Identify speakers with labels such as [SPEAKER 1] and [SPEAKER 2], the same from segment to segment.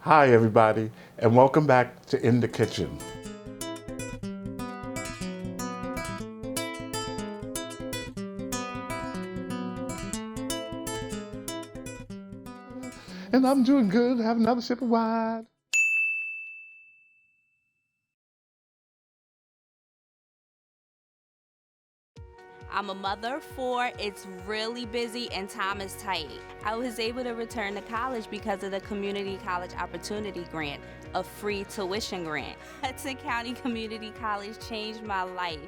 [SPEAKER 1] Hi, everybody, and welcome back to In the Kitchen. And I'm doing good. Have another sip of wine.
[SPEAKER 2] I'm a mother of four. It's really busy and time is tight. I was able to return to college because of the Community College Opportunity Grant, a free tuition grant. Hudson County Community College changed my life.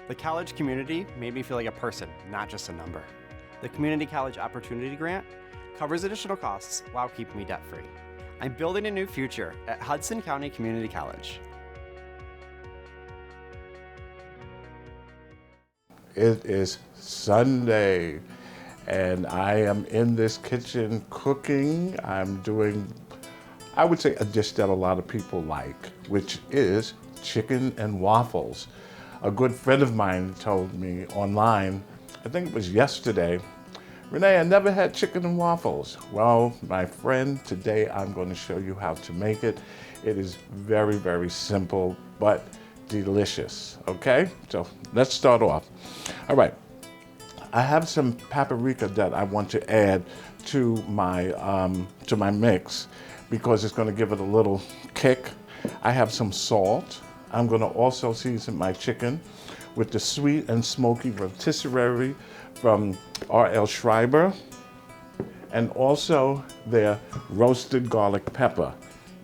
[SPEAKER 3] The college community made me feel like a person, not just a number. The Community College Opportunity Grant covers additional costs while keeping me debt-free. I'm building a new future at Hudson County Community College.
[SPEAKER 1] It is Sunday, and I am in this kitchen cooking. I'm doing, I would say, a dish that a lot of people like, which is chicken and waffles. A good friend of mine told me online, I think it was yesterday, Renee, I never had chicken and waffles. Well, my friend, today I'm going to show you how to make it. It is very, very simple, but delicious, okay? So let's start off. All right, I have some paprika that I want to add to my mix because it's going to give it a little kick. I have some salt. I'm going to also season my chicken with the sweet and smoky rotisserie from R.L. Schreiber, and also their roasted garlic pepper.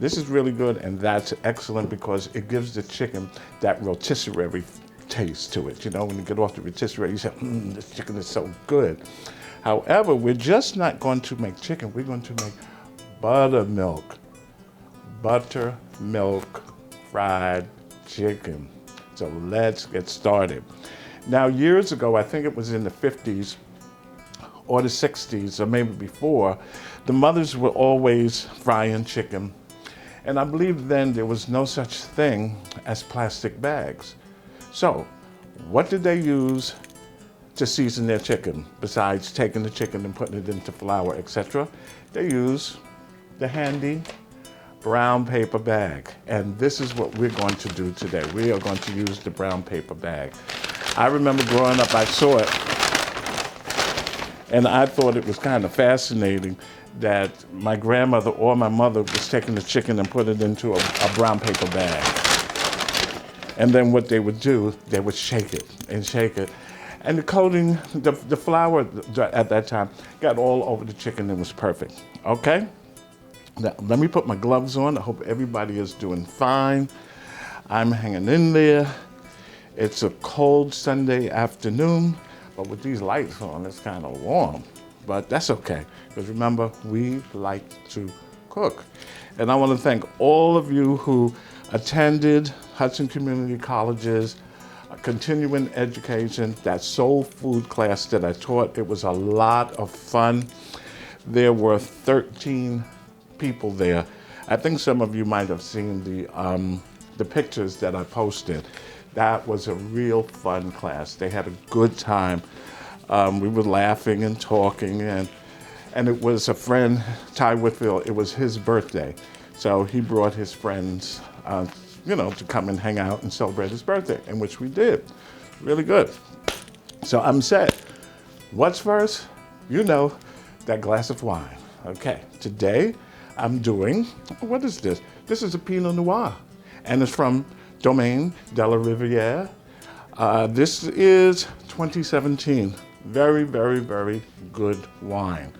[SPEAKER 1] This is really good, and that's excellent because it gives the chicken that rotisserie taste to it. You know, when you get off the rotisserie, you say, this chicken is so good. However, we're just not going to make chicken, we're going to make buttermilk fried chicken. So let's get started. Now, years ago, I think it was in the 50s or the 60s, or maybe before, the mothers were always frying chicken. And I believe then there was no such thing as plastic bags. So, what did they use to season their chicken besides taking the chicken and putting it into flour, etc.? They use the handy brown paper bag. And this is what we're going to do today. We are going to use the brown paper bag. I remember growing up, I saw it, and I thought it was kind of fascinating that my grandmother or my mother was taking the chicken and put it into a brown paper bag. And then what they would do, they would shake it and shake it. And the coating, the flour at that time got all over the chicken and was perfect, okay? Now, let me put my gloves on. I hope everybody is doing fine. I'm hanging in there. It's a cold Sunday afternoon, but with these lights on, it's kind of warm. But that's okay, because remember, we like to cook. And I want to thank all of you who attended Hudson Community College's continuing education, that soul food class that I taught. It was a lot of fun. There were 13 people there. I think some of you might have seen the pictures that I posted. That was a real fun class. They had a good time. We were laughing and talking, and it was a friend, Ty Whitfield, it was his birthday. So he brought his friends, to come and hang out and celebrate his birthday, and which we did. Really good. So I'm set. What's first? You know, that glass of wine. Okay, today I'm doing, what is this? This is a Pinot Noir, and it's from Domaine de la Rivière. This is 2017. Very, very, very good wine.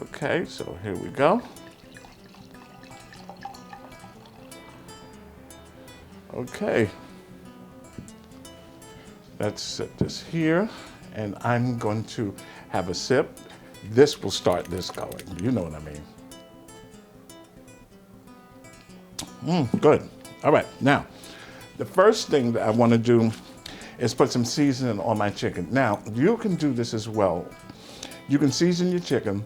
[SPEAKER 1] Okay, so here we go. Okay, let's set this here, and I'm going to have a sip. This will start this going. You know what I mean. Good. All right, now, the first thing that I want to do is put some seasoning on my chicken. Now, you can do this as well. You can season your chicken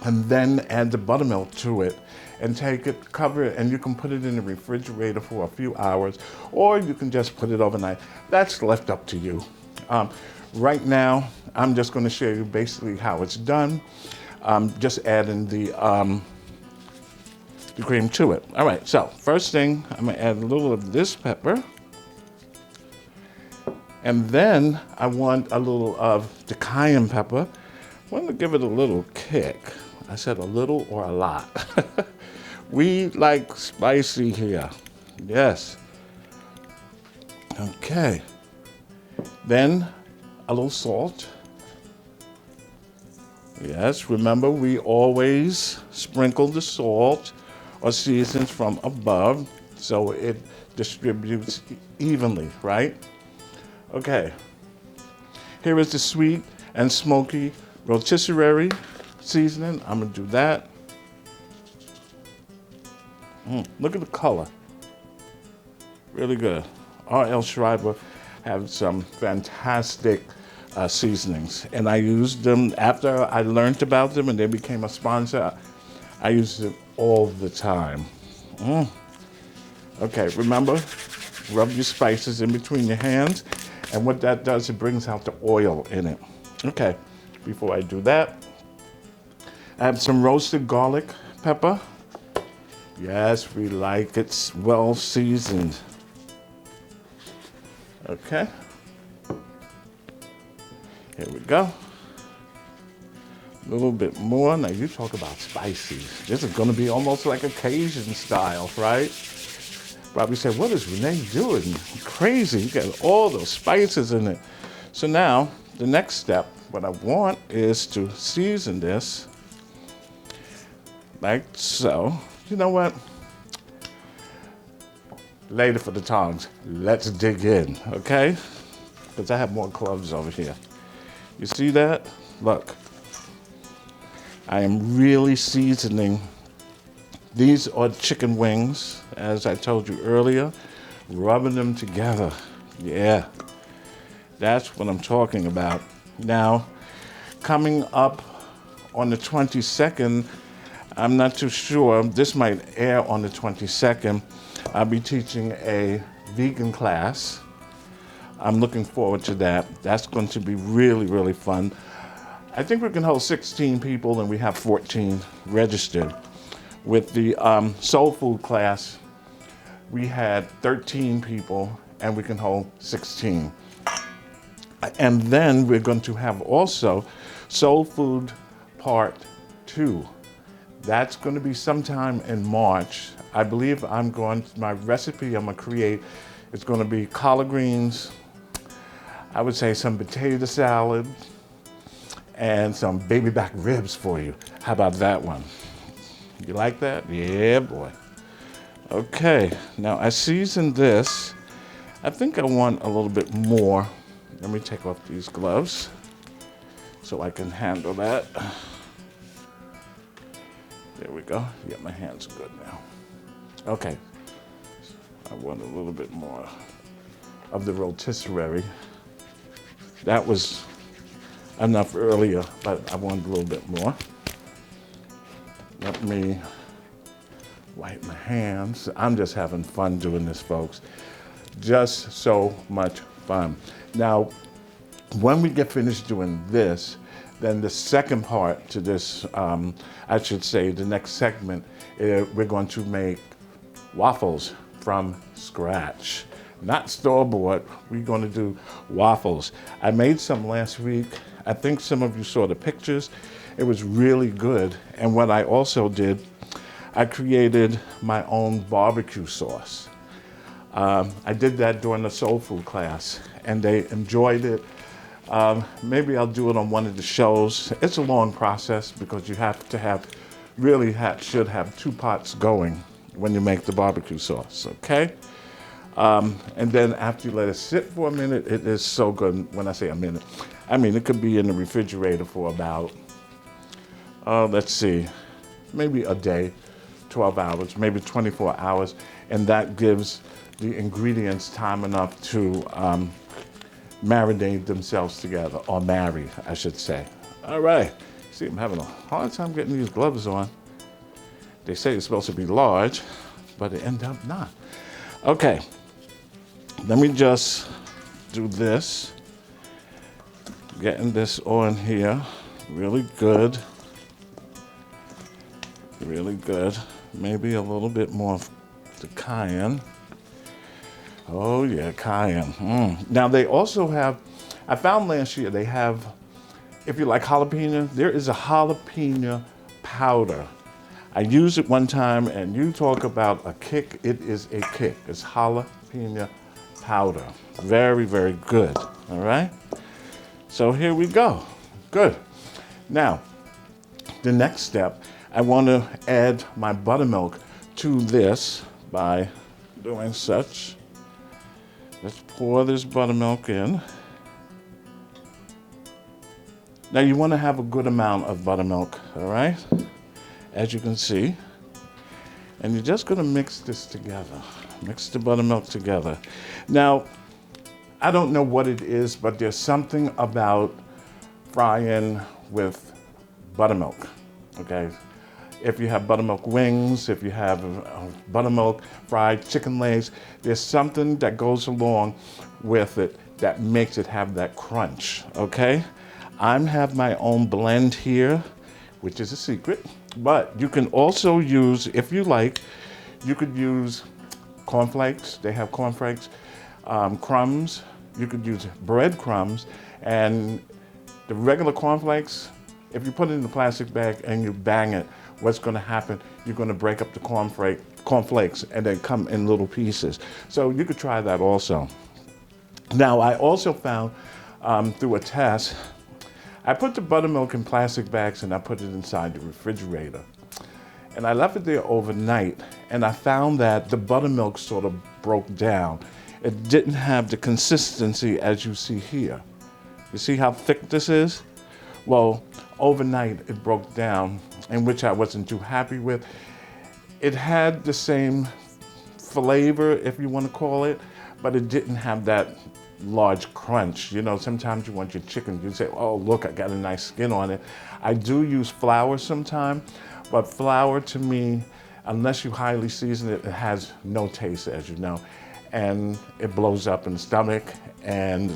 [SPEAKER 1] and then add the buttermilk to it and take it, cover it, and you can put it in the refrigerator for a few hours, or you can just put it overnight. That's left up to you. Right now, I'm just going to show you basically how it's done. Just adding the the cream to it. All right, so first thing, I'm gonna add a little of this pepper. And then I want a little of the cayenne pepper. I want to give it a little kick. I said a little or a lot. We like spicy here. Yes. Okay. Then a little salt. Yes, remember we always sprinkle the salt or seasons from above so it distributes evenly, right? Okay. Here is the sweet and smoky rotisserie seasoning. I'm gonna do that. Look at the color. Really good. R.L. Schreiber have some fantastic seasonings, and I used them after I learned about them and they became a sponsor. I use them all the time. Okay, remember, rub your spices in between your hands, and what that does, it brings out the oil in it. Okay, before I do that, I have some roasted garlic pepper. Yes, we like it well seasoned. Okay. Here we go. A little bit more. Now you talk about spicy. This is gonna be almost like a Cajun style, right? Probably say, what is Rene doing? Crazy, you got all those spices in it. So now, the next step, what I want is to season this like so. You know what? Later for the tongs, let's dig in, okay? Because I have more cloves over here. You see that? Look. I am really seasoning. These are chicken wings, as I told you earlier, rubbing them together. Yeah, that's what I'm talking about. Now, coming up on the 22nd, I'm not too sure, this might air on the 22nd, I'll be teaching a vegan class. I'm looking forward to that. That's going to be really, really fun. I think we can hold 16 people and we have 14 registered. With the soul food class, we had 13 people and we can hold 16. And then we're going to have also soul food part 2. That's going to be sometime in March. I believe my recipe I'm going to create is going to be collard greens, I would say some potato salad, and some baby back ribs for you. How about that one? You like that? Yeah, boy. Okay, now I seasoned this. I think I want a little bit more. Let me take off these gloves so I can handle that. There we go. Yeah, my hands are good now. Okay, I want a little bit more of the rotisserie. That was enough earlier, but I want a little bit more. Let me wipe my hands. I'm just having fun doing this, folks. Just so much fun. Now, when we get finished doing this, then the second part to this, I should say the next segment, we're going to make waffles from scratch. Not store-bought, we're gonna do waffles. I made some last week. I think some of you saw the pictures. It was really good. And what I also did, I created my own barbecue sauce. I did that during the soul food class and they enjoyed it. Maybe I'll do it on one of the shows. It's a long process because you have to should have 2 pots going when you make the barbecue sauce, okay? And then after you let it sit for a minute, it is so good. When I say a minute, I mean it could be in the refrigerator for about, let's see, maybe a day, 12 hours, maybe 24 hours. And that gives the ingredients time enough to marinate themselves together, or marry, I should say. All right, see, I'm having a hard time getting these gloves on. They say it's supposed to be large, but it ended up not. Okay, let me just do this. Getting this on here, really good. Really good. Maybe a little bit more of the cayenne. Oh yeah, cayenne. Now they also have, I found last year they have, if you like jalapeno, there is a jalapeno powder. I used it one time, and you talk about a kick, it is a kick. It's jalapeno powder. Very, very good, all right? So here we go, good. Now, the next step, I want to add my buttermilk to this by doing such. Let's pour this buttermilk in. Now you want to have a good amount of buttermilk, all right? As you can see. And you're just going to mix this together. Mix the buttermilk together. Now, I don't know what it is, but there's something about frying with buttermilk, okay? If you have buttermilk wings, if you have buttermilk fried chicken legs, there's something that goes along with it that makes it have that crunch, okay? I have my own blend here, which is a secret, but you can also use, if you like, you could use cornflakes. They have cornflakes, crumbs. You could use breadcrumbs, and the regular cornflakes, if you put it in a plastic bag and you bang it, what's going to happen? You're going to break up the cornflakes and then come in little pieces. So you could try that also. Now, I also found through a test, I put the buttermilk in plastic bags and I put it inside the refrigerator. And I left it there overnight, and I found that the buttermilk sort of broke down. It didn't have the consistency as you see here. You see how thick this is? Well, overnight it broke down, in which I wasn't too happy with. It had the same flavor, if you want to call it, but it didn't have that large crunch. You know, sometimes you want your chicken, you say, oh, look, I got a nice skin on it. I do use flour sometimes, but flour to me, unless you highly season it, it has no taste, as you know, and it blows up in the stomach and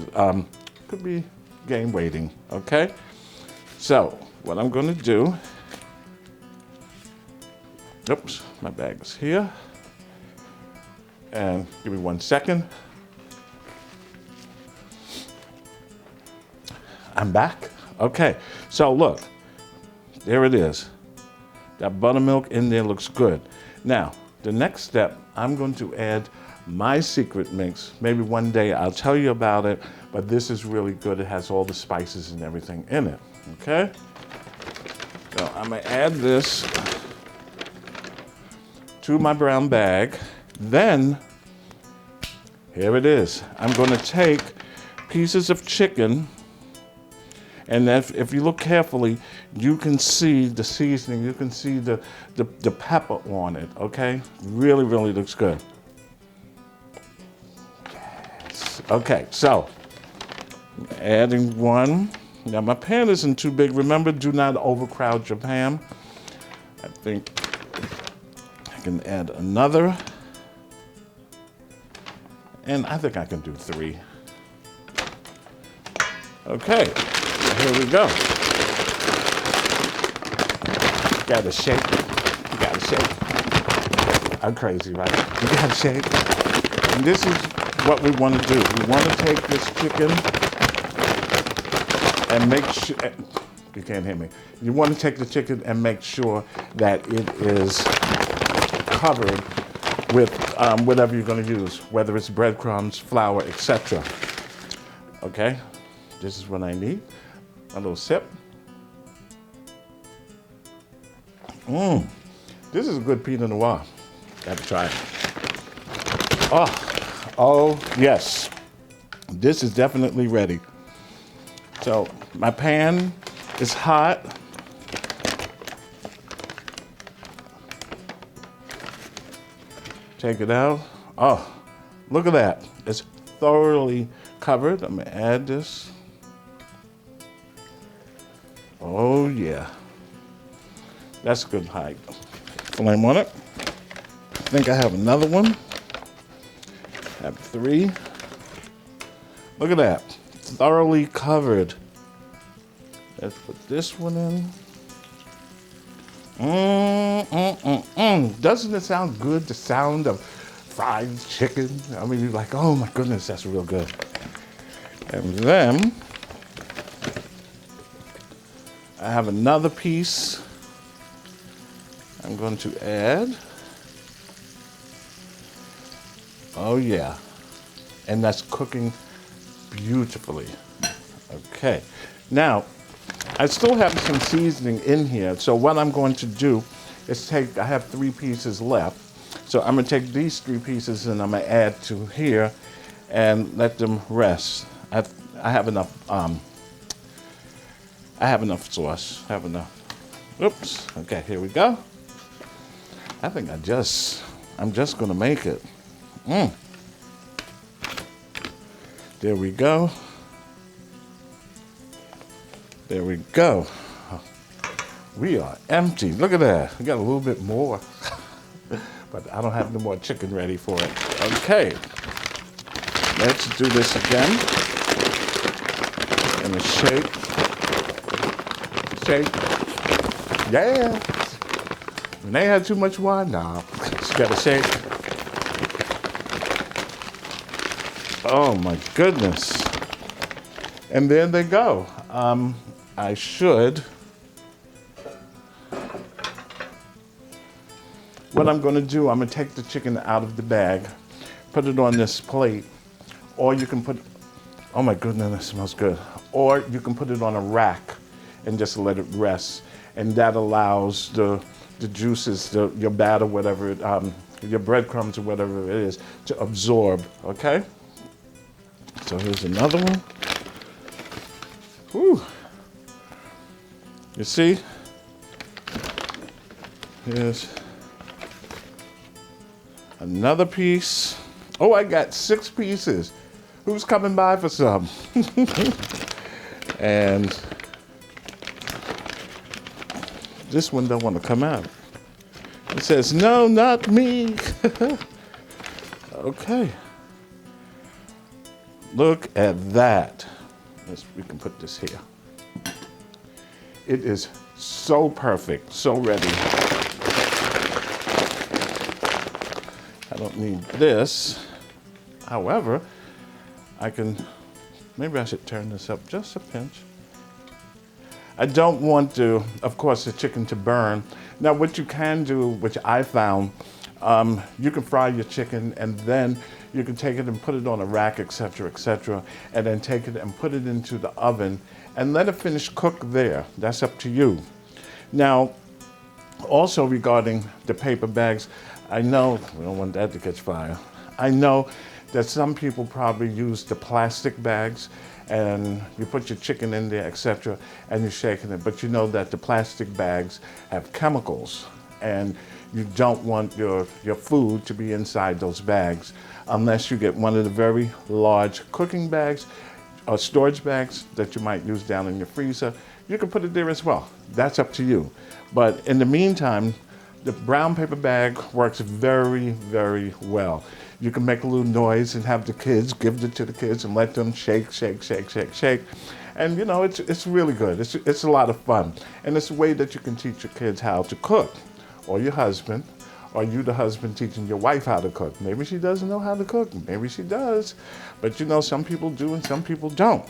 [SPEAKER 1] could be gain weighting, okay? So what I'm going to do, oops, my bag is here, and give me 1 second. I'm back. Okay, so look, there it is. That buttermilk in there looks good. Now, the next step, I'm going to add my secret mix. Maybe one day I'll tell you about it, but this is really good. It has all the spices and everything in it, okay? So I'm gonna add this to my brown bag. Then, here it is. I'm gonna take pieces of chicken, and if you look carefully, you can see the seasoning, you can see the pepper on it, okay? Really, really looks good. Yes. Okay, so adding one. Now my pan isn't too big. Remember, do not overcrowd your pan. I think I can add another. And I think I can do 3. Okay, here we go. Gotta shake. You gotta shake. I'm crazy, right? You gotta shake. And this is what we want to do. We want to take this chicken and make sure, you can't hear me. You want to take the chicken and make sure that it is covered with whatever you're going to use, whether it's breadcrumbs, flour, etc. Okay, this is what I need. A little sip. This is a good Pinot Noir. I have to try it. Oh yes, this is definitely ready. So my pan is hot. Take it out. Oh, look at that. It's thoroughly covered. I'm gonna add this. Oh yeah. That's a good height. Flame on it. I think I have another one. I have 3. Look at that. Thoroughly covered. Let's put this one in. Doesn't it sound good, the sound of fried chicken? I mean, you're like, oh my goodness, that's real good. And then I have another piece I'm going to add. Oh yeah, and that's cooking beautifully. Okay, now I still have some seasoning in here, so what I'm going to do is I have 3 pieces left, so I'm gonna take these 3 pieces and I'm gonna add to here and let them rest. I have enough. I have enough sauce. I have enough. Oops. Okay, here we go. I think I'm just gonna make it. There we go. There we go. We are empty. Look at that. We got a little bit more, but I don't have no more chicken ready for it. Okay. Let's do this again. And a shake. Shake. Yeah. When they had too much wine, nah. Just gotta shake. Oh my goodness. And there they go. I should. What I'm gonna do, I'm gonna take the chicken out of the bag, put it on this plate, or you can put, oh my goodness, it smells good. Or you can put it on a rack and just let it rest. And that allows the juices, your batter, whatever, your breadcrumbs or whatever it is, to absorb, okay? So here's another one. Whew. You see? Here's another piece. Oh, I got 6 pieces. Who's coming by for some? And this one don't want to come out. It says, no, not me. Okay. Look at that. We can put this here. It is so perfect, so ready. I don't need this. However, maybe I should turn this up just a pinch. I don't want to, of course, the chicken to burn. Now, what you can do, which I found, you can fry your chicken and then you can take it and put it on a rack, etc., and then take it and put it into the oven and let it finish cook there. That's up to you. Now, also regarding the paper bags, I know, we don't want that to catch fire. I know that some people probably use the plastic bags and you put your chicken in there, etc., and you're shaking it, but you know that the plastic bags have chemicals and you don't want your food to be inside those bags unless you get one of the very large cooking bags or storage bags that you might use down in your freezer. You can put it there as well. That's up to you. But in the meantime, the brown paper bag works very, very well. You can make a little noise and have the kids, give it to the kids and let them shake, shake, shake, shake, shake. And you know, it's really good. It's a lot of fun. And it's a way that you can teach your kids how to cook, or your husband, or you the husband teaching your wife how to cook. Maybe she doesn't know how to cook, maybe she does. But you know, some people do and some people don't.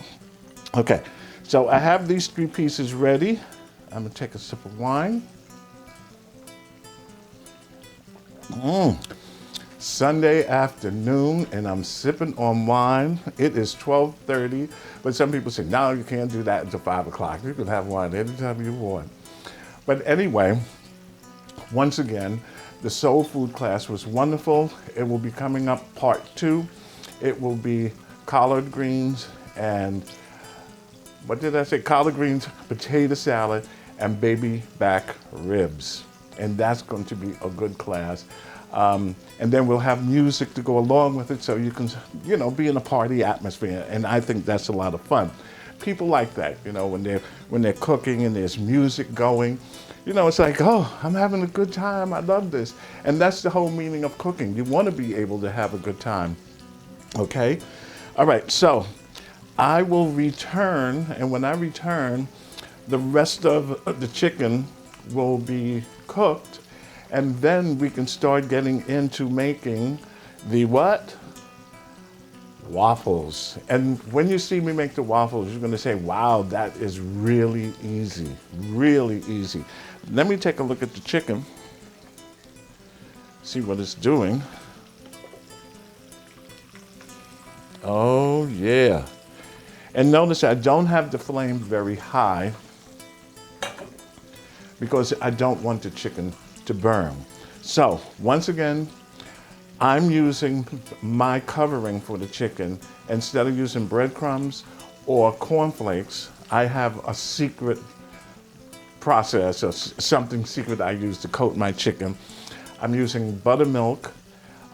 [SPEAKER 1] Okay, so I have these 3 pieces ready. I'm gonna take a sip of wine. Sunday afternoon and I'm sipping on wine. It is 12:30, but some people say, no, you can't do that until 5 o'clock. You can have wine anytime you want. But anyway, once again, the soul food class was wonderful. It will be coming up part 2. It will be collard greens and, what did I say? Collard greens, potato salad, and baby back ribs. And that's going to be a good class. And then we'll have music to go along with it so you can, you know, be in a party atmosphere. And I think that's a lot of fun. People like that, you know, when they're cooking and there's music going. You know, it's like, oh, I'm having a good time. I love this. And that's the whole meaning of cooking. You want to be able to have a good time. Okay? All right, so I will return. And when I return, the rest of the chicken will be cooked, and then we can start getting into making the what? Waffles. And when you see me make the waffles, you're gonna say, wow, that is really easy, really easy. Let me take a look at the chicken, see what it's doing. Oh yeah. And notice I don't have the flame very high because I don't want the chicken to burn. So once again, I'm using my covering for the chicken. Instead of using breadcrumbs or cornflakes, I have a secret process or something secret I use to coat my chicken. I'm using buttermilk.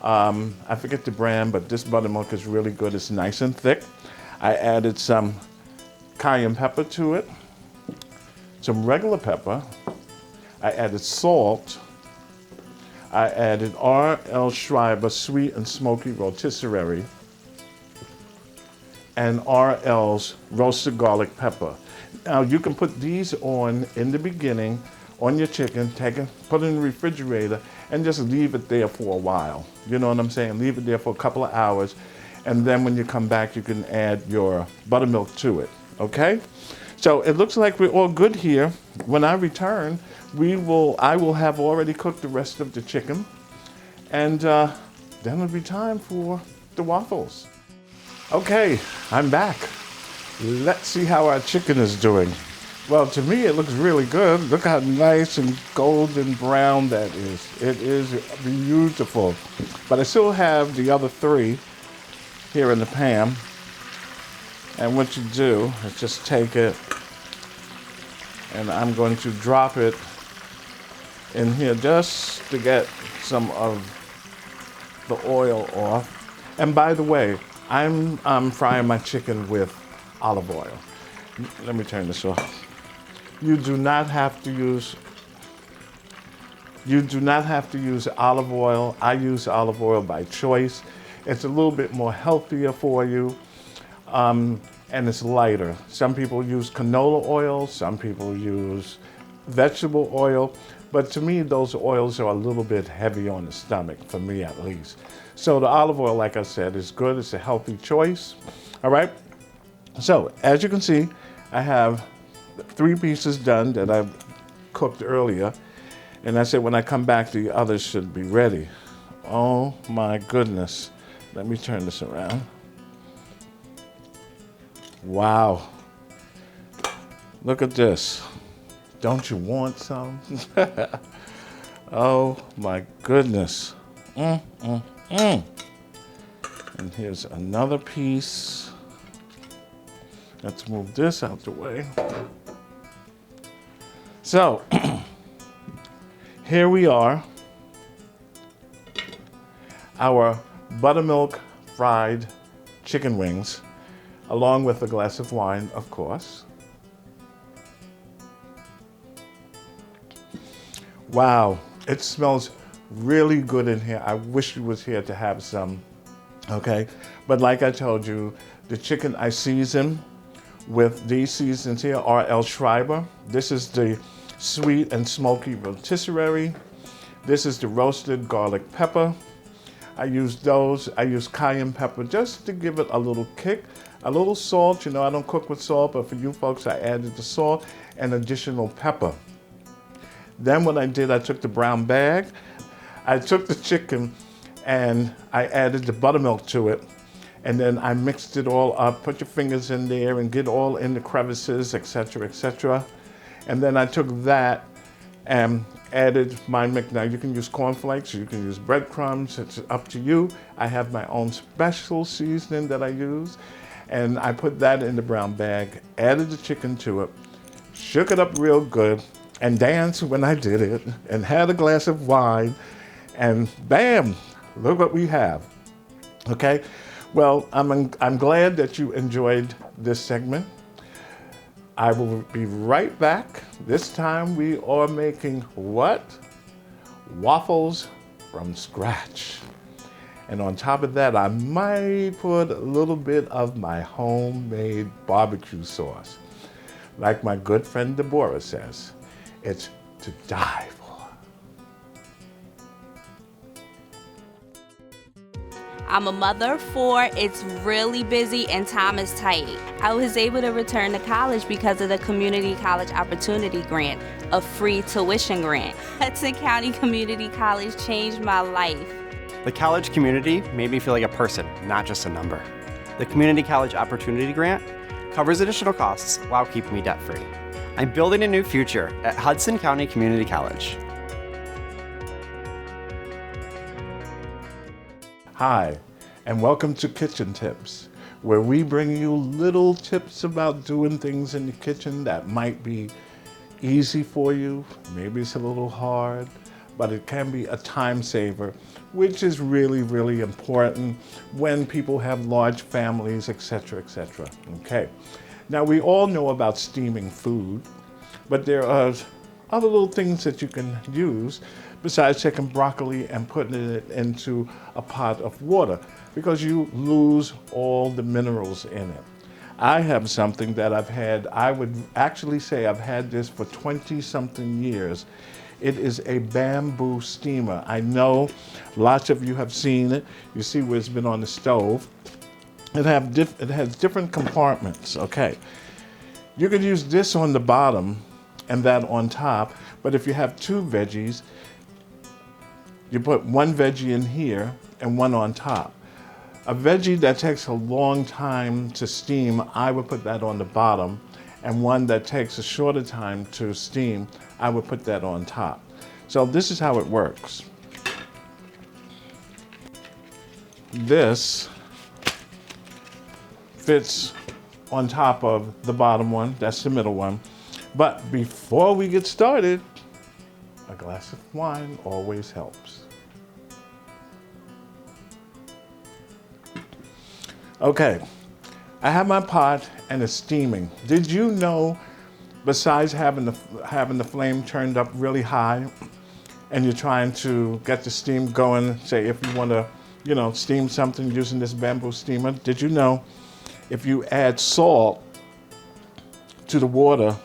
[SPEAKER 1] I forget the brand, but this buttermilk is really good. It's nice and thick. I added some cayenne pepper to it, some regular pepper. I added salt. I added R.L. Schreiber sweet and smoky rotisserie and R.L.'s roasted garlic pepper. Now you can put these on in the beginning on your chicken, put it in the refrigerator and just leave it there for a while. You know what I'm saying? Leave it there for a couple of hours, and then when you come back you can add your buttermilk to it, okay? So it looks like we're all good here. When I return, I will have already cooked the rest of the chicken, and then it'll be time for the waffles. Okay, I'm back. Let's see how our chicken is doing. Well, to me, it looks really good. Look how nice and golden brown that is. It is beautiful. But I still have the other 3 here in the pan. And what you do is just take it, and I'm going to drop it in here just to get some of the oil off. And by the way, I'm frying my chicken with olive oil. Let me turn this off. You do not have to use olive oil. I use olive oil by choice. It's a little bit more healthier for you, and it's lighter. Some people use canola oil, some people use vegetable oil, but to me those oils are a little bit heavy on the stomach, for me at least. So the olive oil, like I said, is good. It's a healthy choice. All right. So as you can see, I have 3 pieces done that I cooked earlier. And I said when I come back, the others should be ready. Oh my goodness. Let me turn this around. Wow. Look at this. Don't you want some? Oh my goodness. And here's another piece. Let's move this out the way. So, here we are. Our buttermilk fried chicken wings, along with a glass of wine, of course. Wow, it smells really good in here. I wish you was here to have some, okay? But like I told you, the chicken I season with these seasons here, R.L. Schreiber. This is the sweet and smoky rotisserie. This is the roasted garlic pepper. I use those. I use cayenne pepper just to give it a little kick. A little salt, you know, I don't cook with salt, but for you folks, I added the salt and additional pepper. Then what I did, I took the brown bag, I took the chicken and I added the buttermilk to it. And then I mixed it all up, put your fingers in there and get all in the crevices, etc., etc. And then I took that and added my mix. Now you can use cornflakes, you can use breadcrumbs, it's up to you. I have my own special seasoning that I use. And I put that in the brown bag, added the chicken to it, shook it up real good, and danced when I did it, and had a glass of wine, and bam, look what we have, okay? Well, I'm glad that you enjoyed this segment. I will be right back. This time we are making what? Waffles from scratch. And on top of that, I might put a little bit of my homemade barbecue sauce. Like my good friend Deborah says, it's to die for.
[SPEAKER 2] I'm a mother of 4. It's really busy and time is tight. I was able to return to college because of the Community College Opportunity Grant, a free tuition grant. Hudson County Community College changed my life.
[SPEAKER 3] The college community made me feel like a person, not just a number. The Community College Opportunity Grant covers additional costs while keeping me debt-free. I'm building a new future at Hudson County Community College.
[SPEAKER 1] Hi, and welcome to Kitchen Tips, where we bring you little tips about doing things in the kitchen that might be easy for you. Maybe it's a little hard, but it can be a time saver, which is really, really important when people have large families, etc., etc. Okay. Now, we all know about steaming food, but there are other little things that you can use besides taking broccoli and putting it into a pot of water, because you lose all the minerals in it. I have something that I've had, I would actually say I've had this for 20-something years. It is a bamboo steamer. I know lots of you have seen it. You see where it's been on the stove. It has different compartments, okay. You could use this on the bottom and that on top, but if you have 2 veggies, you put 1 veggie in here and 1 on top. A veggie that takes a long time to steam, I would put that on the bottom, and one that takes a shorter time to steam, I would put that on top. So this is how it works. This fits on top of the bottom one, that's the middle one. But before we get started, a glass of wine always helps. Okay, I have my pot and it's steaming. Did you know, besides having the flame turned up really high, and you're trying to get the steam going, say if you want to, steam something using this bamboo steamer, did you know if you add salt to the water,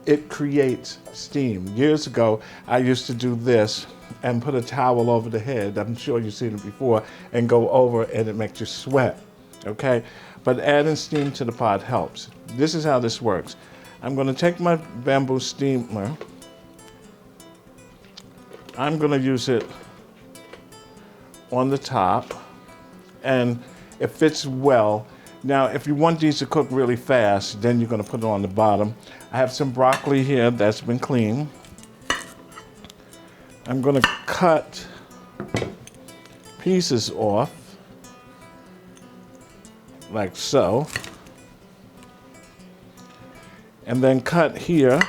[SPEAKER 1] it creates steam? Years ago, I used to do this and put a towel over the head, I'm sure you've seen it before, and go over and it makes you sweat, okay? But adding steam to the pot helps. This is how this works. I'm gonna take my bamboo steamer, I'm gonna use it on the top, and it fits well. Now, if you want these to cook really fast, then you're gonna put it on the bottom. I have some broccoli here that's been cleaned. I'm gonna cut pieces off, like so. And then cut here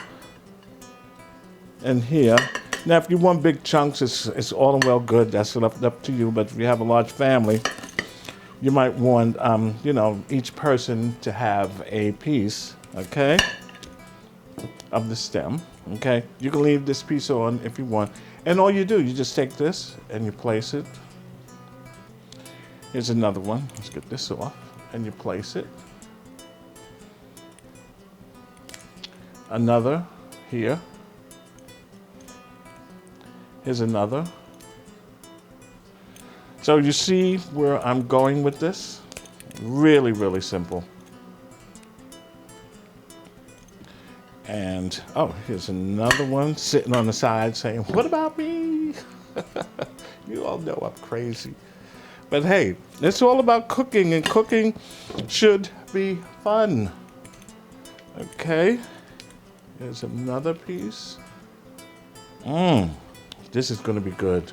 [SPEAKER 1] and here. Now, if you want big chunks, it's all well good. That's up to you. But if you have a large family, you might want, each person to have a piece, okay, of the stem, okay? You can leave this piece on if you want. And all you do, you just take this and you place it. Here's another one. Let's get this off. And you place it. Another here. Here's another. So you see where I'm going with this? Really, really simple. And, here's another one sitting on the side saying, what about me? You all know I'm crazy. But hey, it's all about cooking, and cooking should be fun. Okay, here's another piece. This is gonna be good.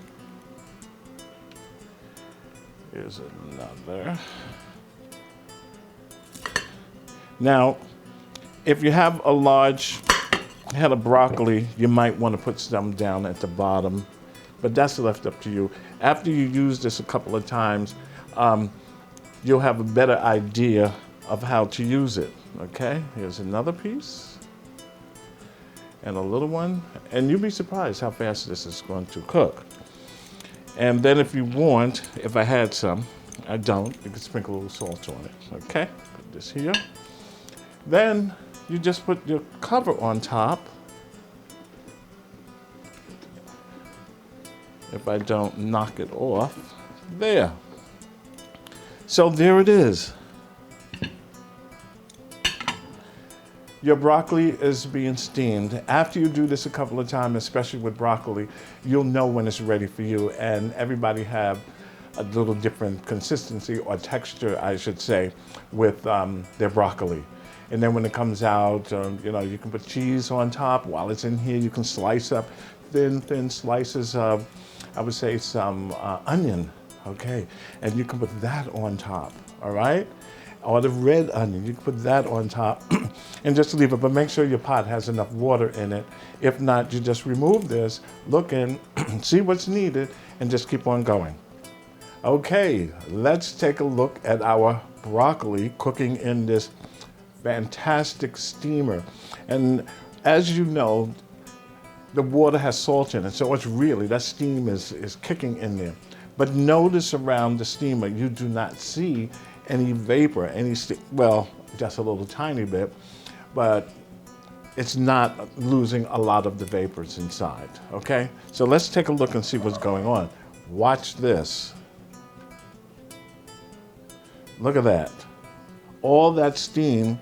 [SPEAKER 1] Here's another. Now, if you have a large head of broccoli, you might want to put some down at the bottom, but that's left up to you. After you use this a couple of times, you'll have a better idea of how to use it, okay? Here's another piece, and a little one, and you'll be surprised how fast this is going to cook. And then if you want, if I had some, I don't, you can sprinkle a little salt on it, okay? Put this here. Then you just put your cover on top, if I don't knock it off. There. So there it is. Your broccoli is being steamed. After you do this a couple of times, especially with broccoli, you'll know when it's ready for you. And everybody have a little different consistency or texture, I should say, with their broccoli. And then when it comes out, you can put cheese on top. While it's in here, you can slice up thin slices of, I would say, some onion, okay? And you can put that on top, all right? Or the red onion, you can put that on top and just leave it, but make sure your pot has enough water in it. If not, you just remove this, look in, see what's needed, and just keep on going. Okay, let's take a look at our broccoli cooking in this fantastic steamer. And as you know, the water has salt in it, so it's really, that steam is kicking in there. But notice around the steamer, you do not see any vapor, well, just a little tiny bit, but it's not losing a lot of the vapors inside, okay? So let's take a look and see what's going on. Watch this. Look at that. All that steam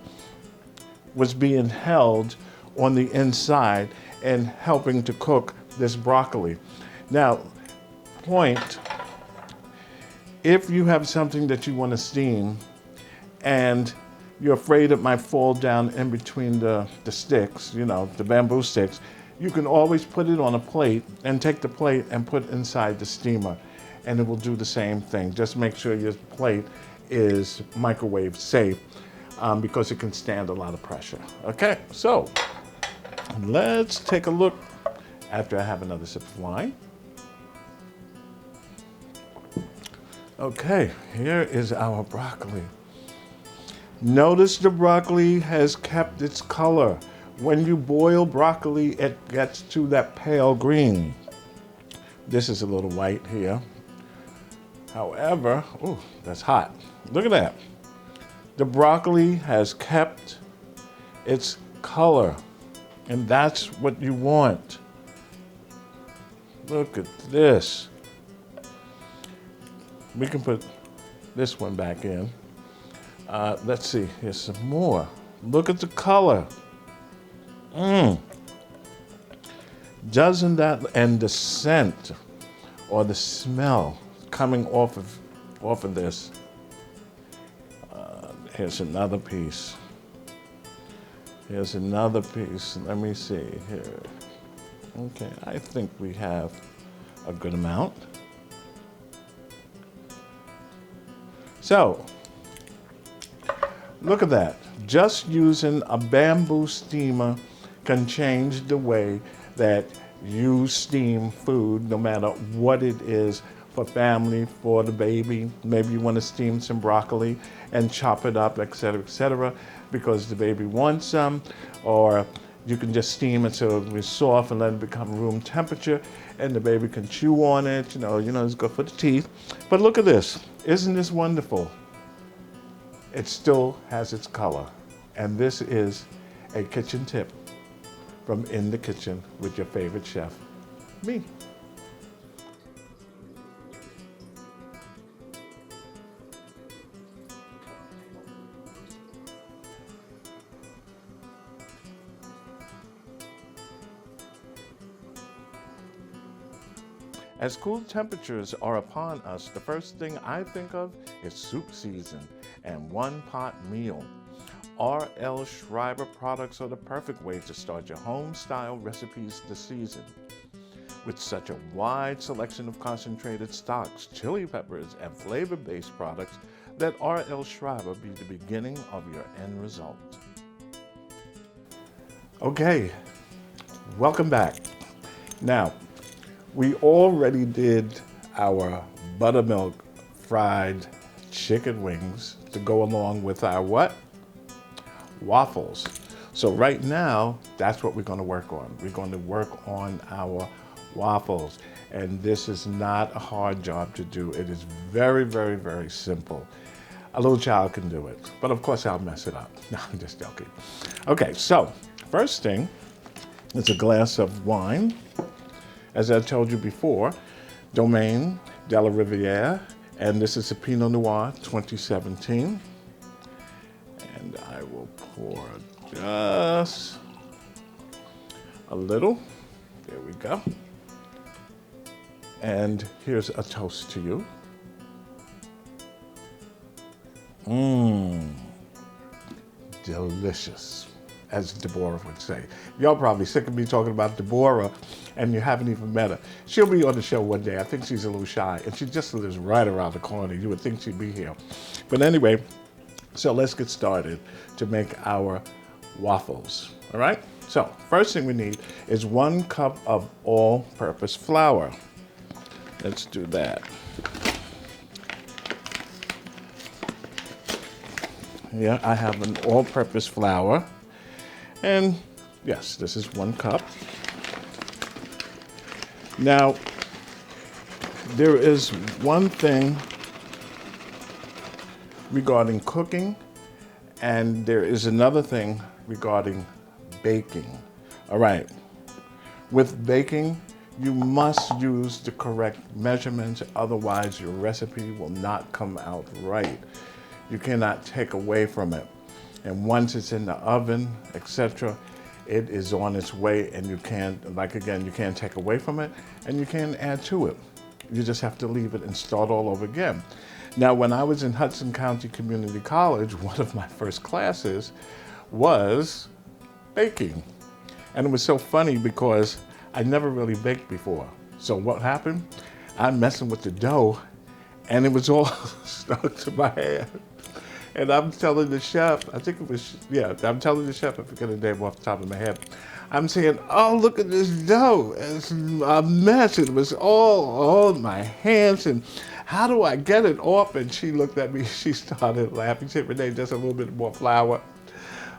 [SPEAKER 1] was being held on the inside and helping to cook this broccoli. Now, if you have something that you want to steam and you're afraid it might fall down in between the sticks, the bamboo sticks, you can always put it on a plate and take the plate and put it inside the steamer, and it will do the same thing. Just make sure your plate is microwave safe because it can stand a lot of pressure. Okay, so let's take a look after I have another sip of wine. Okay, here is our broccoli. Notice the broccoli has kept its color. When you boil broccoli, it gets to that pale green. This is a little white here. However, oh, that's hot. Look at that. The broccoli has kept its color, and that's what you want. Look at this. We can put this one back in. Let's see, here's some more. Look at the color. Doesn't that, and the scent or the smell coming off of this. Here's another piece. Here's another piece. Let me see here. Okay, I think we have a good amount. So, look at that. Just using a bamboo steamer can change the way that you steam food, no matter what it is, for family, for the baby. Maybe you want to steam some broccoli and chop it up, etc., because the baby wants some, or you can just steam it so it's soft and let it become room temperature, and the baby can chew on it. It's good for the teeth. But look at this. Isn't this wonderful? It still has its color. And this is a kitchen tip from In the Kitchen with your favorite chef, me. As cool temperatures are upon us, the first thing I think of is soup season and one-pot meal. R.L. Schreiber products are the perfect way to start your home-style recipes this season. With such a wide selection of concentrated stocks, chili peppers, and flavor-based products, let R.L. Schreiber be the beginning of your end result. Okay, welcome back. Now, we already did our buttermilk fried chicken wings to go along with our what? Waffles. So right now, that's what we're going to work on. We're going to work on our waffles. And this is not a hard job to do. It is very, very, very simple. A little child can do it. But of course, I'll mess it up. No, I'm just joking. Okay, so first thing is a glass of wine. As I told you before, Domaine de la Riviere, and this is a Pinot Noir 2017. And I will pour just a little. There we go. And here's a toast to you. Delicious, as Deborah would say. Y'all probably sick of me talking about Deborah, and you haven't even met her. She'll be on the show one day. I think she's a little shy, and she just lives right around the corner. You would think she'd be here. But anyway, so let's get started to make our waffles, all right? So first thing we need is 1 cup of all-purpose flour. Let's do that. Here I have an all-purpose flour, and yes, this is 1 cup. Now, there is one thing regarding cooking, and there is another thing regarding baking. All right, with baking, you must use the correct measurements, otherwise your recipe will not come out right. You cannot take away from it. And once it's in the oven, etc., it is on its way, and you can't, like again, you can't take away from it, and you can't add to it. You just have to leave it and start all over again. Now, when I was in Hudson County Community College, one of my first classes was baking. And it was so funny because I never really baked before. So what happened? I'm messing with the dough, and it was all stuck to my hand. And I'm telling the chef, I think it was, yeah, I'm telling the chef, I forget the name off the top of my head. I'm saying, oh, look at this dough. It's a mess. It was all on my hands, and how do I get it off? And she looked at me, she started laughing. She said, Rene, just a little bit more flour.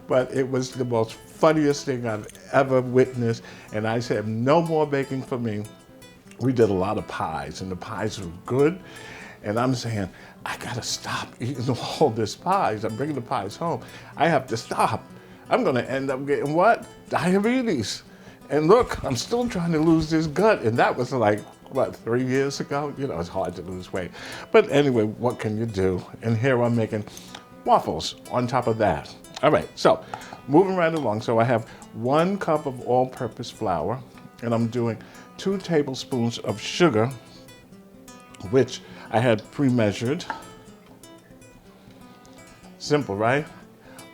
[SPEAKER 1] But it was the most funniest thing I've ever witnessed. And I said, no more baking for me. We did a lot of pies, and the pies were good. And I'm saying, I gotta stop eating all this pies. I'm bringing the pies home. I have to stop. I'm gonna end up getting what? Diabetes. And look, I'm still trying to lose this gut. And that was like, what, 3 years ago? You know, it's hard to lose weight. But anyway, what can you do? And here I'm making waffles on top of that. All right, so moving right along. So I have 1 cup of all-purpose flour, and I'm doing 2 tablespoons of sugar, which I had pre-measured. Simple, right?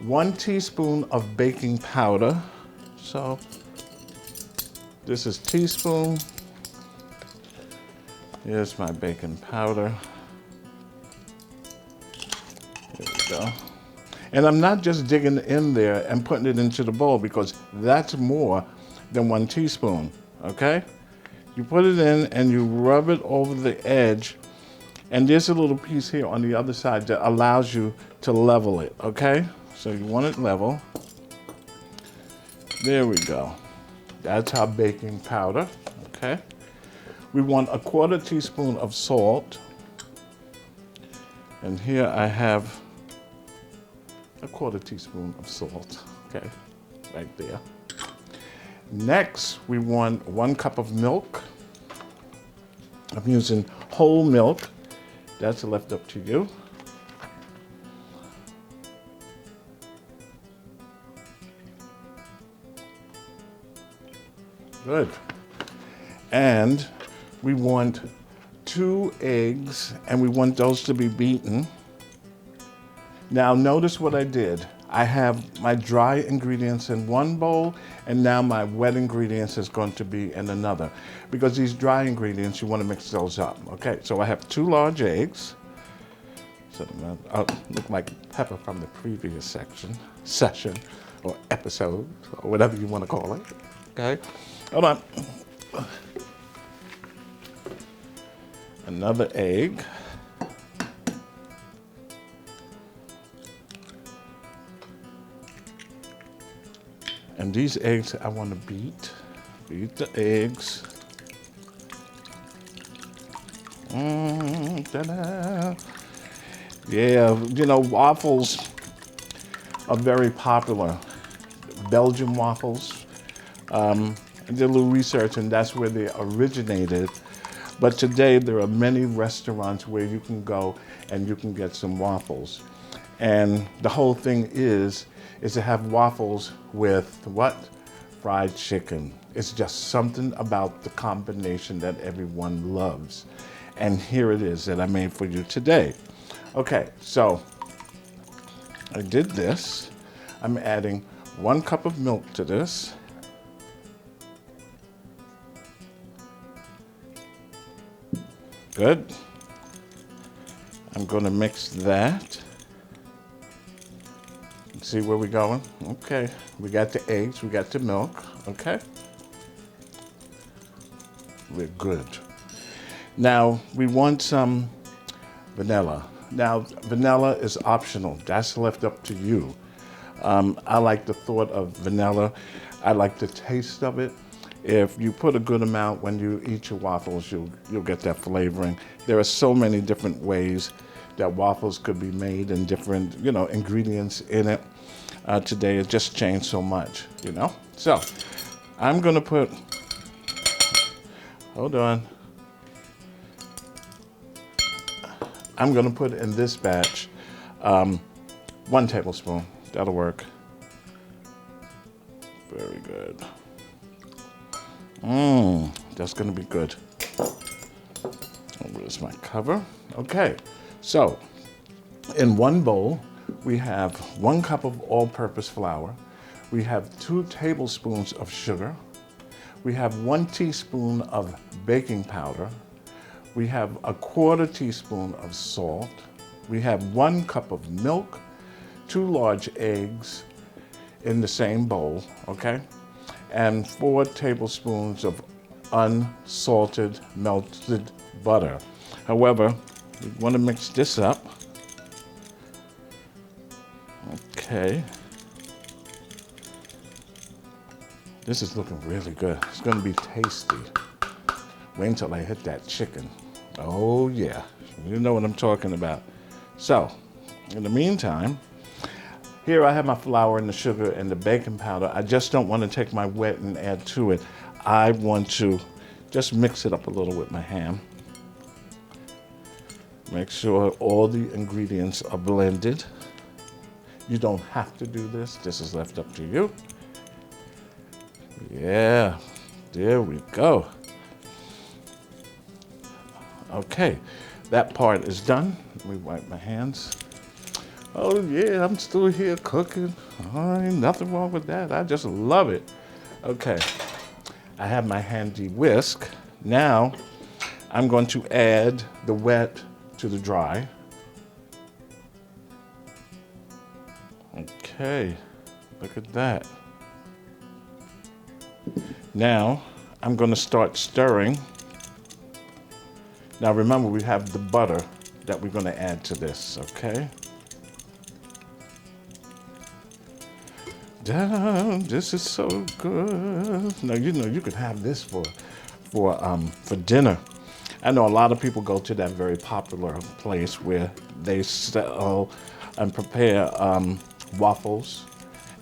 [SPEAKER 1] 1 teaspoon of baking powder. So this is teaspoon. Here's my baking powder. There we go. And I'm not just digging in there and putting it into the bowl, because that's more than 1 teaspoon, okay? You put it in and you rub it over the edge, and there's a little piece here on the other side that allows you to level it, okay? So you want it level. There we go. That's our baking powder, okay? We want 1/4 teaspoon of salt. And here I have 1/4 teaspoon of salt, okay, right there. Next, we want 1 cup of milk. I'm using whole milk. That's left up to you. Good. And we want 2 eggs, and we want those to be beaten. Now notice what I did. I have my dry ingredients in one bowl, and now my wet ingredients is going to be in another. Because these dry ingredients, you want to mix those up. Okay, so I have 2 large eggs. So look like Pepper from the previous session, or episode, or whatever you want to call it. Okay, hold on. Another egg. And these eggs I want to beat the eggs. Ta-da. Yeah, you know, waffles are very popular. Belgian waffles. I did a little research, and that's where they originated. But today there are many restaurants where you can go and you can get some waffles. And the whole thing is to have waffles with what? Fried chicken. It's just something about the combination that everyone loves. And here it is that I made for you today. Okay, so I did this. I'm adding 1 cup of milk to this. Good. I'm going to mix that. See where we're going? Okay. We got the eggs, we got the milk. Okay. We're good. Now, we want some vanilla. Now, vanilla is optional. That's left up to you. I like the thought of vanilla. I like the taste of it. If you put a good amount when you eat your waffles, you'll get that flavoring. There are so many different ways that waffles could be made and different, ingredients in it. Today it just changed so much, So I'm gonna put, hold on. I'm gonna put in this batch 1 tablespoon. That'll work. Very good. That's gonna be good. Where's my cover? Okay, so in 1 bowl, we have 1 cup of all-purpose flour. We have 2 tablespoons of sugar. We have 1 teaspoon of baking powder. We have 1/4 teaspoon of salt. We have 1 cup of milk, 2 large eggs in the same bowl, okay? And 4 tablespoons of unsalted melted butter. However, we want to mix this up. Okay. This is looking really good. It's going to be tasty. Wait until I hit that chicken. Oh yeah, you know what I'm talking about. So, in the meantime, here I have my flour and the sugar and the baking powder. I just don't want to take my wet and add to it. I want to just mix it up a little with my hand. Make sure all the ingredients are blended. You don't have to do this. This is left up to you. Yeah, there we go. Okay, that part is done. Let me wipe my hands. Oh yeah, I'm still here cooking. Ain't nothing wrong with that. I just love it. Okay, I have my handy whisk. Now, I'm going to add the wet to the dry. Okay, look at that. Now, I'm going to start stirring. Now remember, we have the butter that we're going to add to this, okay? Damn, this is so good. Now, you could have this for dinner. I know a lot of people go to that very popular place where they sell and prepare waffles,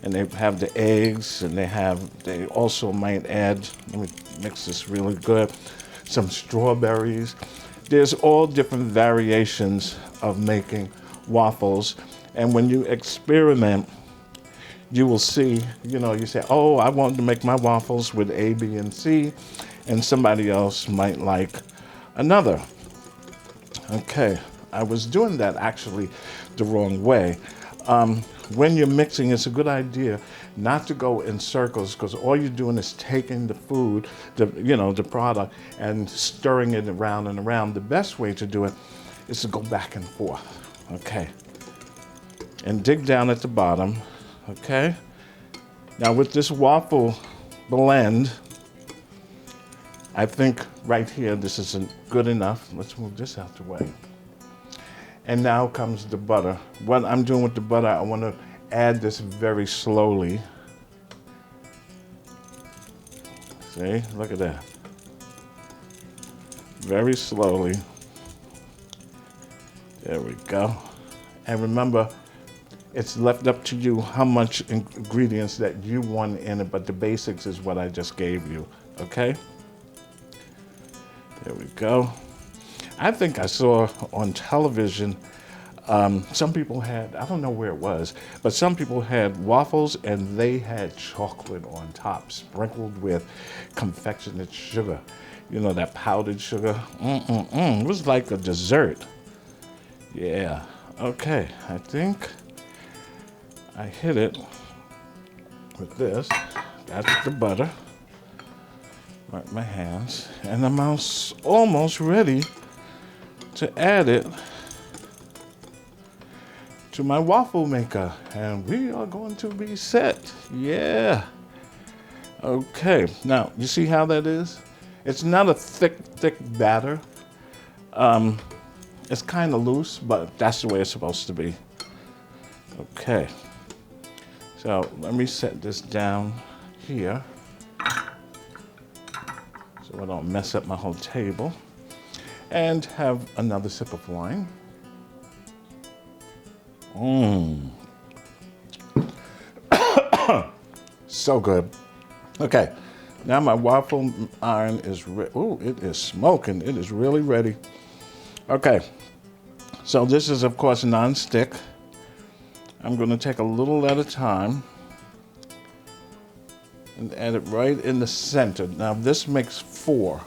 [SPEAKER 1] and they have the eggs, and they also might add, let me mix this really good, some strawberries. There's all different variations of making waffles, and when you experiment, you will see, you say, oh, I want to make my waffles with A, B, and C, and somebody else might like another. Okay, I was doing that actually the wrong way. When you're mixing, it's a good idea not to go in circles, because all you're doing is taking the food, the product, and stirring it around and around. The best way to do it is to go back and forth, okay? And dig down at the bottom, okay? Now with this waffle blend, I think right here, this isn't good enough. Let's move this out the way. And now comes the butter. What I'm doing with the butter, I want to add this very slowly. See, look at that. Very slowly. There we go. And remember, it's left up to you how much ingredients that you want in it, but the basics is what I just gave you, okay? There we go. I think I saw on television, some people had, I don't know where it was, but some people had waffles and they had chocolate on top, sprinkled with confectionate sugar. You know, that powdered sugar. It was like a dessert. Yeah, okay, I think I hit it with this. That's the butter. Wipe my hands. And I'm almost ready to add it to my waffle maker. And we are going to be set. Yeah. Okay, now, you see how that is? It's not a thick batter. It's kind of loose, but that's the way it's supposed to be. Okay. So let me set this down here so I don't mess up my whole table. And have another sip of wine. So good. Okay, now my waffle iron is it is smoking. It is really ready. Okay, so this is of course non-stick. I'm going to take a little at a time and add it right in the center. Now this makes 4.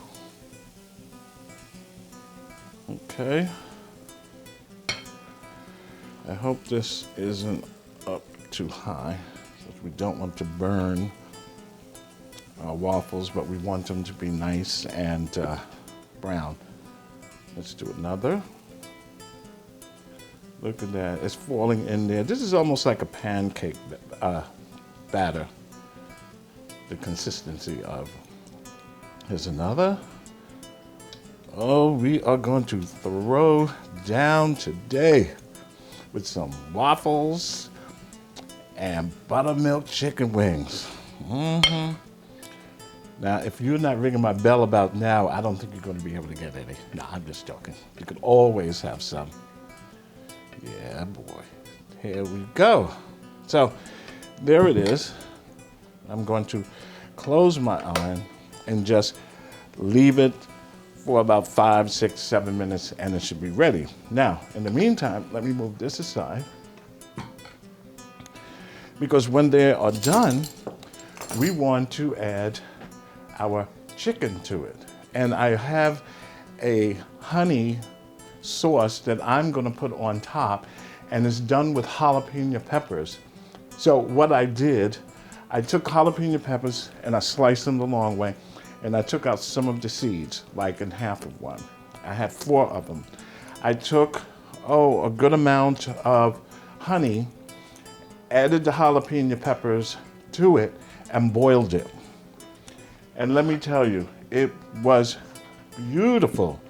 [SPEAKER 1] Okay. I hope this isn't up too high, because we don't want to burn our waffles, but we want them to be nice and brown. Let's do another. Look at that, it's falling in there. This is almost like a pancake batter, the consistency of. Here's another. Oh, we are going to throw down today with some waffles and buttermilk chicken wings. Now, if you're not ringing my bell about now, I don't think you're going to be able to get any. No, I'm just joking. You could always have some. Yeah, boy. Here we go. So, there it is. I'm going to close my iron and just leave it for about 5, 6, 7 minutes, and it should be ready. Now, in the meantime, let me move this aside, because when they are done, we want to add our chicken to it. And I have a honey sauce that I'm going to put on top, and it's done with jalapeno peppers. So what I did, I took jalapeno peppers and I sliced them the long way, and I took out some of the seeds, like in half of one. I had 4 of them. I took, a good amount of honey, added the jalapeno peppers to it, and boiled it. And let me tell you, it was beautiful.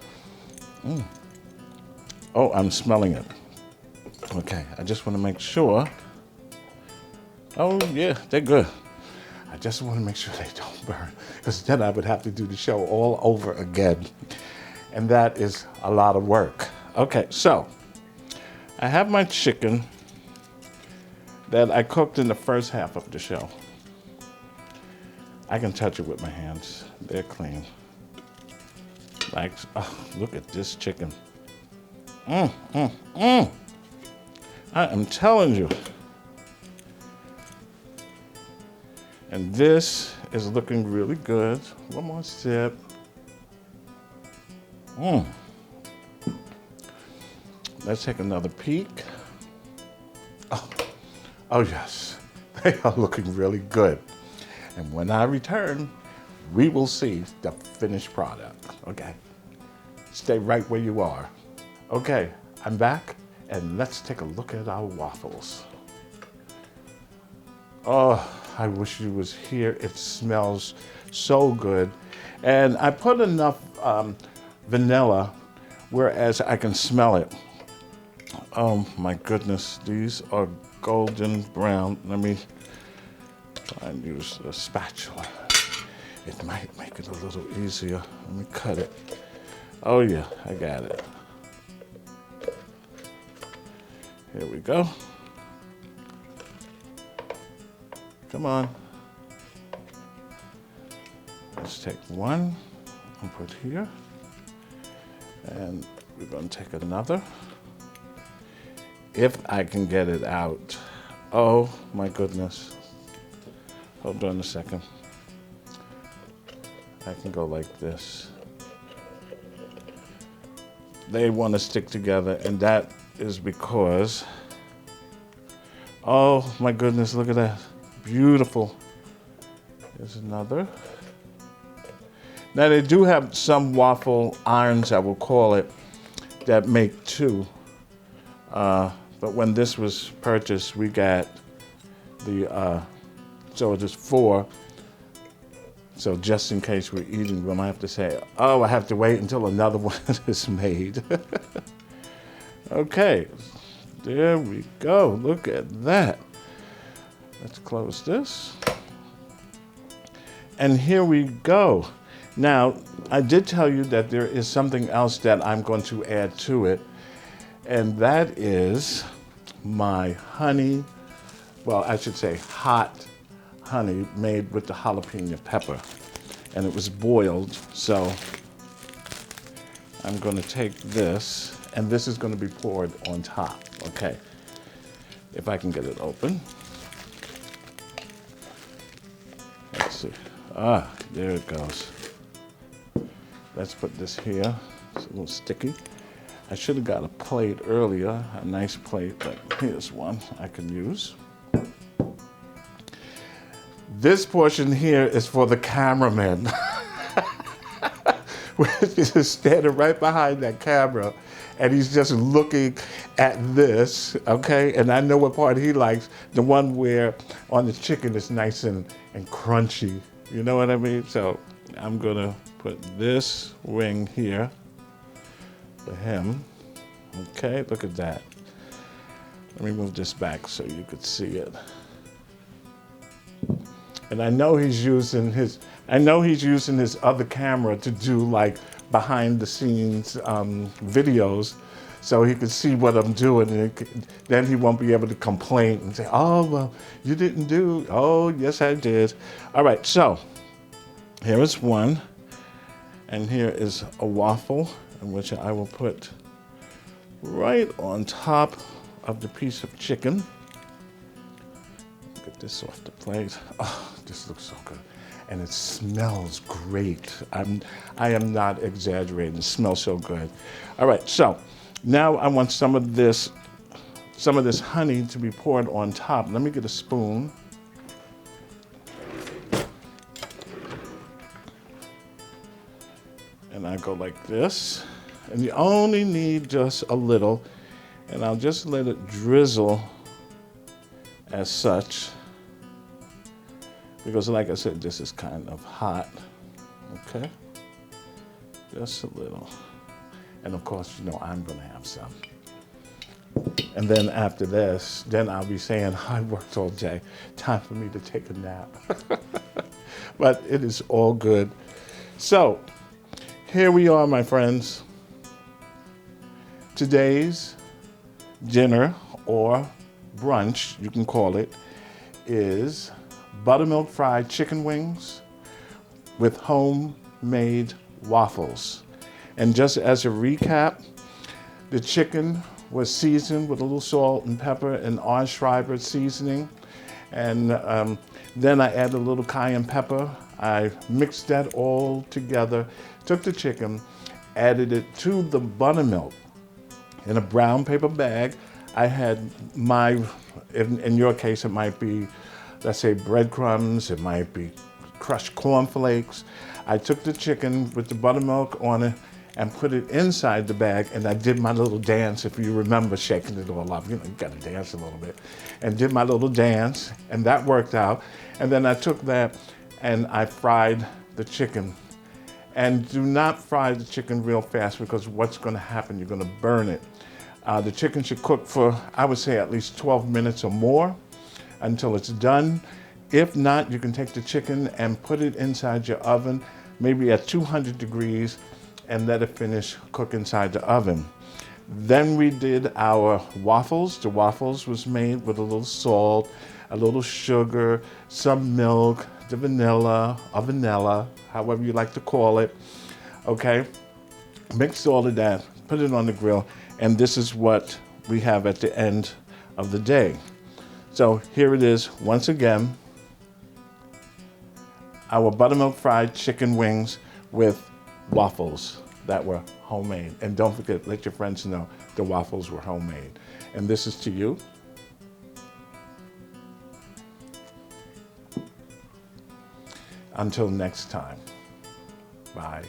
[SPEAKER 1] Oh, I'm smelling it. Okay, I just want to make sure. Oh yeah, they're good. I just want to make sure they don't burn, because then I would have to do the show all over again. And that is a lot of work. Okay, so I have my chicken that I cooked in the first half of the show. I can touch it with my hands. They're clean. Like, oh, look at this chicken. I am telling you. And this is looking really good. One more sip. Let's take another peek. Oh yes, they are looking really good. And when I return, we will see the finished product, okay? Stay right where you are. Okay, I'm back, and let's take a look at our waffles. Oh, I wish you was here. It smells so good. And I put enough vanilla, whereas I can smell it. Oh my goodness, these are golden brown. Let me try and use a spatula. It might make it a little easier. Let me cut it. Oh yeah, I got it. Here we go. Come on. Let's take one and put here. And we're going to take another. If I can get it out. Oh my goodness. Hold on a second. I can go like this. They want to stick together, and that is because, oh my goodness, look at that. Beautiful. Here's another. Now they do have some waffle irons, I will call it, that make two. But when this was purchased, we got the, so it is 4. So just in case we're eating, we might have to say, oh, I have to wait until another one is made. Okay, there we go. Look at that. Let's close this. And here we go. Now, I did tell you that there is something else that I'm going to add to it, and that is my honey, well, I should say hot honey made with the jalapeno pepper. And it was boiled, so I'm going to take this, and this is going to be poured on top, okay? If I can get it open. Let's see. Ah, there it goes. Let's put this here. It's a little sticky. I should have got a plate earlier, a nice plate, but here's one I can use. This portion here is for the cameraman. He's standing right behind that camera, and he's just looking at this, okay? And I know what part he likes, the one where on the chicken it's nice and crunchy. You know what I mean? So I'm gonna put this wing here for him. Okay, look at that. Let me move this back so you could see it. And I know he's using his other camera to do like behind the scenes videos, so he can see what I'm doing, and then he won't be able to complain and say, oh, well, you didn't do, oh, yes, I did. All right, so here is one, and here is a waffle, in which I will put right on top of the piece of chicken. Get this off the plate. Oh, this looks so good. And it smells great. I am not exaggerating. It smells so good. All right, so now I want some of this honey to be poured on top. Let me get a spoon. And I go like this. And you only need just a little. And I'll just let it drizzle as such. Because like I said, this is kind of hot, okay? Just a little. And of course, you know, I'm gonna have some. And then after this, then I'll be saying, I worked all day, time for me to take a nap. But it is all good. So, here we are, my friends. Today's dinner, or brunch, you can call it, is buttermilk fried chicken wings with homemade waffles. And just as a recap, the chicken was seasoned with a little salt and pepper and orange Schreiber seasoning. And then I added a little cayenne pepper. I mixed that all together, took the chicken, added it to the buttermilk in a brown paper bag. I had my, in your case, it might be, let's say, breadcrumbs, it might be crushed cornflakes. I took the chicken with the buttermilk on it and put it inside the bag, and I did my little dance, if you remember shaking it all up. You know, you gotta dance a little bit. And did my little dance, and that worked out. And then I took that and I fried the chicken. And do not fry the chicken real fast, because what's gonna happen, you're gonna burn it. The chicken should cook for, I would say, at least 12 minutes or more until it's done. If not, you can take the chicken and put it inside your oven, maybe at 200 degrees, and let it finish cook inside the oven. Then we did our waffles. The waffles was made with a little salt, a little sugar, some milk, the vanilla, however you like to call it, okay? Mix all of that, put it on the grill, and this is what we have at the end of the day. So here it is once again, our buttermilk fried chicken wings with waffles that were homemade. And don't forget, let your friends know the waffles were homemade. And this is to you. Until next time, bye.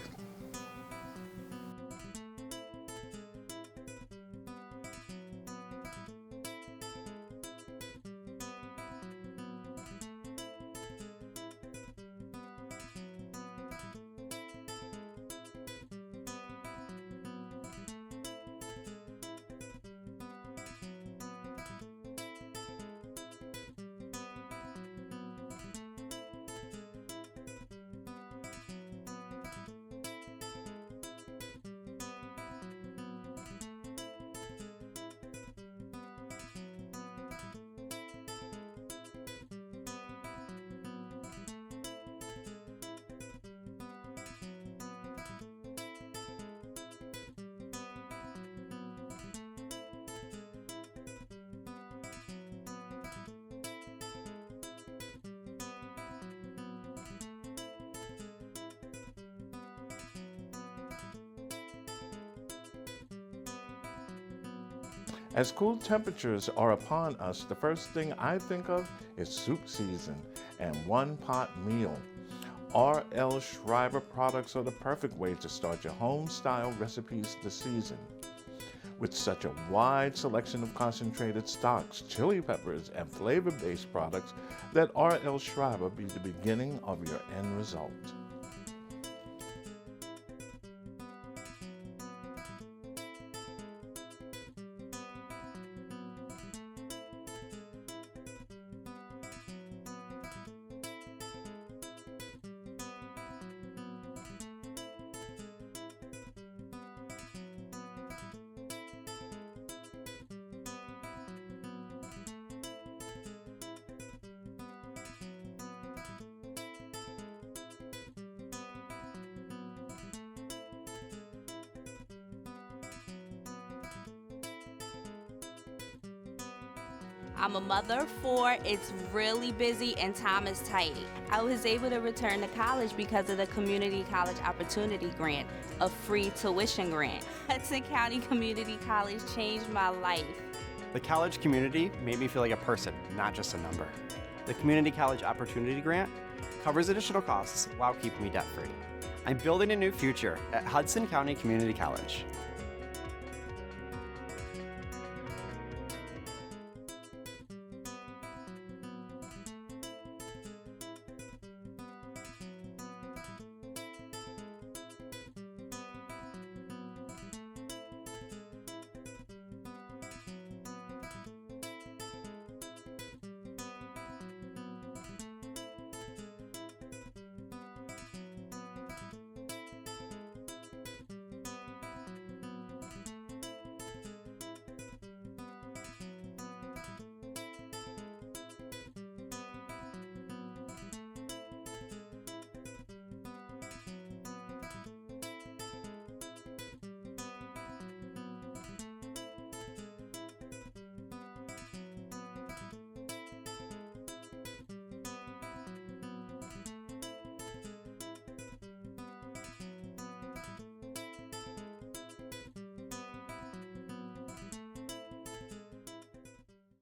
[SPEAKER 1] As cool temperatures are upon us, the first thing I think of is soup season and one-pot meal. R.L. Schreiber products are the perfect way to start your home-style recipes this season. With such a wide selection of concentrated stocks, chili peppers, and flavor-based products, let R.L. Schreiber be the beginning of your end result.
[SPEAKER 2] I'm a mother of 4, it's really busy and time is tight. I was able to return to college because of the Community College Opportunity Grant, a free tuition grant. Hudson County Community College changed my life.
[SPEAKER 3] The college community made me feel like a person, not just a number. The Community College Opportunity Grant covers additional costs while keeping me debt-free. I'm building a new future at Hudson County Community College.